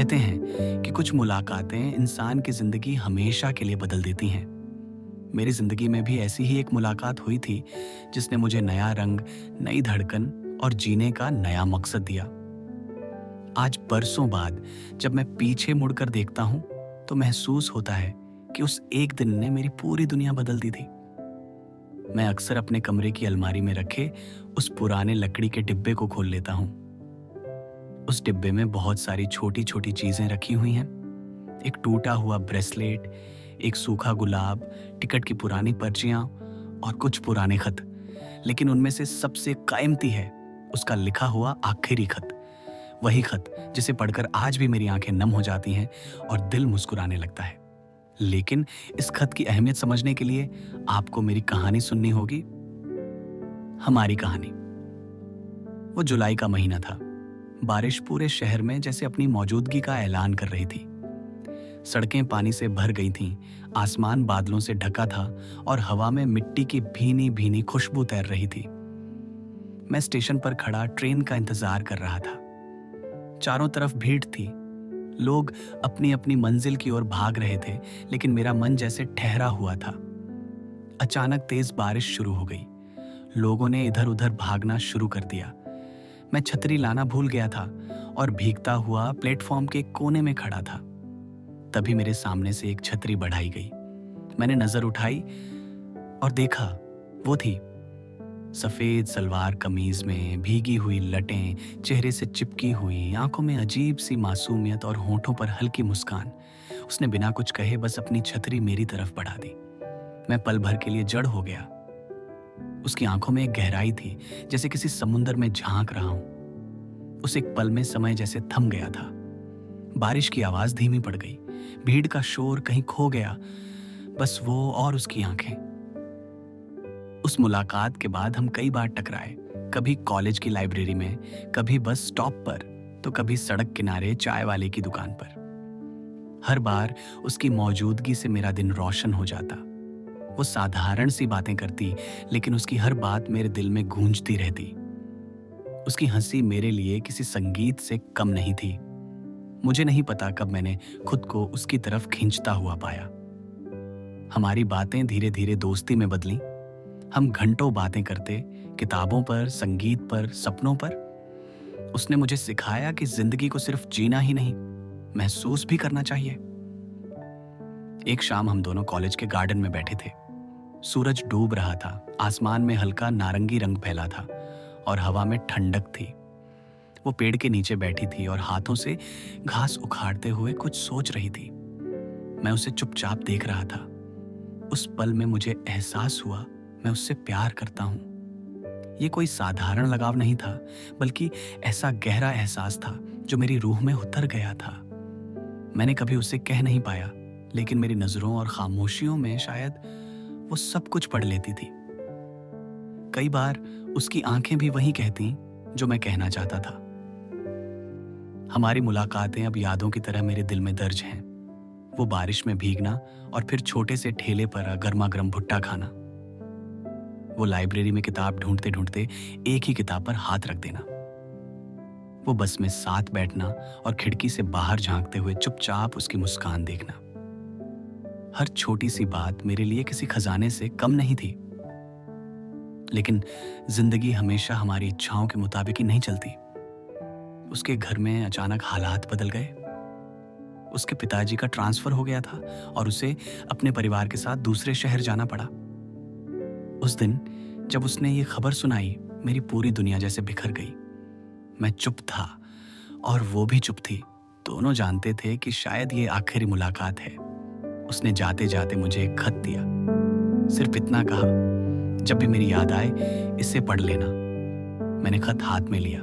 कहते हैं कि कुछ मुलाकातें इंसान की जिंदगी हमेशा के लिए बदल देती हैं। मेरी जिंदगी में भी ऐसी ही एक मुलाकात हुई थी जिसने मुझे नया रंग, नई धड़कन और जीने का नया मकसद दिया। आज बरसों बाद जब मैं पीछे मुड़कर देखता हूं तो महसूस होता है कि उस एक दिन ने मेरी पूरी दुनिया बदल दी थी। मैं अक्सर अपने कमरे की अलमारी में रखे उस पुराने लकड़ी के डिब्बे को खोल लेता हूं। उस डिब्बे में बहुत सारी छोटी छोटी चीजें रखी हुई हैं। एक टूटा हुआ ब्रेसलेट, एक सूखा गुलाब, टिकट की पुरानी पर्चियां और कुछ पुराने खत। लेकिन उनमें से सबसे कीमती है उसका लिखा हुआ आखिरी खत। वही खत जिसे पढ़कर आज भी मेरी आंखें नम हो जाती हैं और दिल मुस्कुराने लगता है। लेकिन इस खत की अहमियत समझने के लिए आपको मेरी कहानी सुननी होगी। हमारी कहानी। वो जुलाई का महीना था। बारिश पूरे शहर में जैसे अपनी मौजूदगी का ऐलान कर रही थी। सड़कें पानी से भर गई थीं, आसमान बादलों से ढका था और हवा में मिट्टी की भीनी भीनी खुशबू तैर रही थी। मैं स्टेशन पर खड़ा ट्रेन का इंतजार कर रहा था। चारों तरफ भीड़ थी। लोग अपनी अपनी मंजिल की ओर भाग रहे थे, लेकिन मेरा मन जैसे ठहरा हुआ था। अचानक तेज बारिश शुरू हो गई। लोगों ने इधर उधर भागना शुरू कर दिया। मैं छतरी लाना भूल गया था और भीगता हुआ प्लेटफॉर्म के कोने में खड़ा था। तभी मेरे सामने से एक छतरी बढ़ाई गई। मैंने नजर उठाई और देखा, वो थी सफेद सलवार कमीज में भीगी हुई लटें, चेहरे से चिपकी हुई, आंखों में अजीब सी मासूमियत और होठों पर हल्की मुस्कान। उसने बिना कुछ कहे बस अपनी छतरी मेरी तरफ बढ़ा दी। मैं पल भर के लिए जड़ हो गया। उसकी आंखों में एक गहराई थी, जैसे किसी समुंदर में झांक रहा हूं। उस एक पल में समय जैसे थम गया था। बारिश की आवाज धीमी पड़ गई। भीड़ का शोर कहीं खो गया। बस वो और उसकी आंखें। उस मुलाकात के बाद हम कई बार टकराए। कभी कॉलेज की लाइब्रेरी में, कभी बस स्टॉप पर, तो कभी सड़क किनारे चाय वाले की दुकान पर। हर बार उसकी मौजूदगी से मेरा दिन रोशन हो जाता। वो साधारण सी बातें करती, लेकिन उसकी हर बात मेरे दिल में गूंजती रहती। उसकी हंसी मेरे लिए किसी संगीत से कम नहीं थी। मुझे नहीं पता कब मैंने खुद को उसकी तरफ खींचता हुआ पाया। हमारी बातें धीरे धीरे दोस्ती में बदली। हम घंटों बातें करते, किताबों पर, संगीत पर, सपनों पर। उसने मुझे सिखाया कि जिंदगी को सिर्फ जीना ही नहीं, महसूस भी करना चाहिए। एक शाम हम दोनों कॉलेज के गार्डन में बैठे थे। सूरज डूब रहा था, आसमान में हल्का नारंगी रंग फैला था और हवा में ठंडक थी। वो पेड़ के नीचे बैठी थी और हाथों से घास उखाड़ते हुए कुछ सोच रही थी। मैं उसे चुपचाप देख रहा था। उस पल में मुझे एहसास हुआ मैं उससे प्यार करता हूं। ये कोई साधारण लगाव नहीं था, बल्कि ऐसा गहरा एहसास था जो मेरी रूह में उतर गया था। मैंने कभी उसे कह नहीं पाया, लेकिन मेरी नजरों और खामोशियों में शायद वो सब कुछ पढ़ लेती थी। कई बार उसकी आंखें भी वही कहती जो मैं कहना चाहता था। हमारी मुलाकातें अब यादों की तरह मेरे दिल में दर्ज हैं। वो बारिश में भीगना और फिर छोटे से ठेले पर गर्मा गर्म भुट्टा खाना। वो लाइब्रेरी में किताब ढूंढते ढूंढते एक ही किताब पर हाथ रख देना। वो बस में साथ बैठना और खिड़की से बाहर झांकते हुए चुपचाप उसकी मुस्कान देखना। हर छोटी सी बात मेरे लिए किसी खजाने से कम नहीं थी। लेकिन जिंदगी हमेशा हमारी इच्छाओं के मुताबिक ही नहीं चलती। उसके घर में अचानक हालात बदल गए। उसके पिताजी का ट्रांसफर हो गया था और उसे अपने परिवार के साथ दूसरे शहर जाना पड़ा। उस दिन जब उसने ये खबर सुनाई, मेरी पूरी दुनिया जैसे बिखर गई। मैं चुप था और वो भी चुप थी। दोनों जानते थे कि शायद ये आखिरी मुलाकात है। उसने जाते जाते मुझे एक खत दिया। सिर्फ इतना कहा, जब भी मेरी याद आए इसे पढ़ लेना। मैंने खत हाथ में लिया,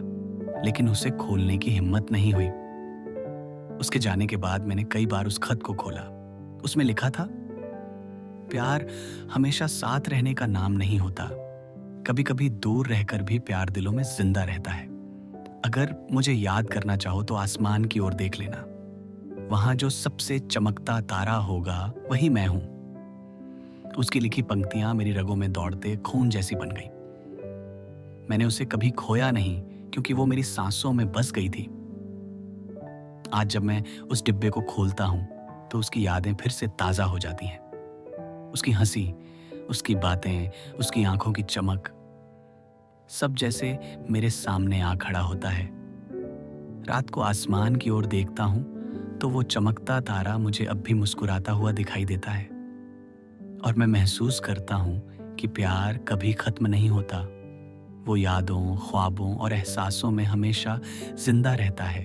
लेकिन उसे खोलने की हिम्मत नहीं हुई। उसके जाने के बाद मैंने कई बार उस खत को खोला। उसमें लिखा था, प्यार हमेशा साथ रहने का नाम नहीं होता। कभी कभी दूर रहकर भी प्यार दिलों में जिंदा रहता है। अगर मुझे याद करना चाहो तो आसमान की ओर देख लेना। वहां जो सबसे चमकता तारा होगा वही मैं हूं। उसकी लिखी पंक्तियां मेरी रगों में दौड़ते खून जैसी बन गई। मैंने उसे कभी खोया नहीं, क्योंकि वो मेरी सांसों में बस गई थी। आज जब मैं उस डिब्बे को खोलता हूँ तो उसकी यादें फिर से ताज़ा हो जाती हैं। उसकी हंसी, उसकी बातें, उसकी आंखों की चमक, सब जैसे मेरे सामने आ खड़ा होता है। रात को आसमान की ओर देखता हूँ तो वो चमकता तारा मुझे अब भी मुस्कुराता हुआ दिखाई देता है, और मैं महसूस करता हूँ कि प्यार कभी खत्म नहीं होता। वो यादों, ख्वाबों और एहसासों में हमेशा जिंदा रहता है।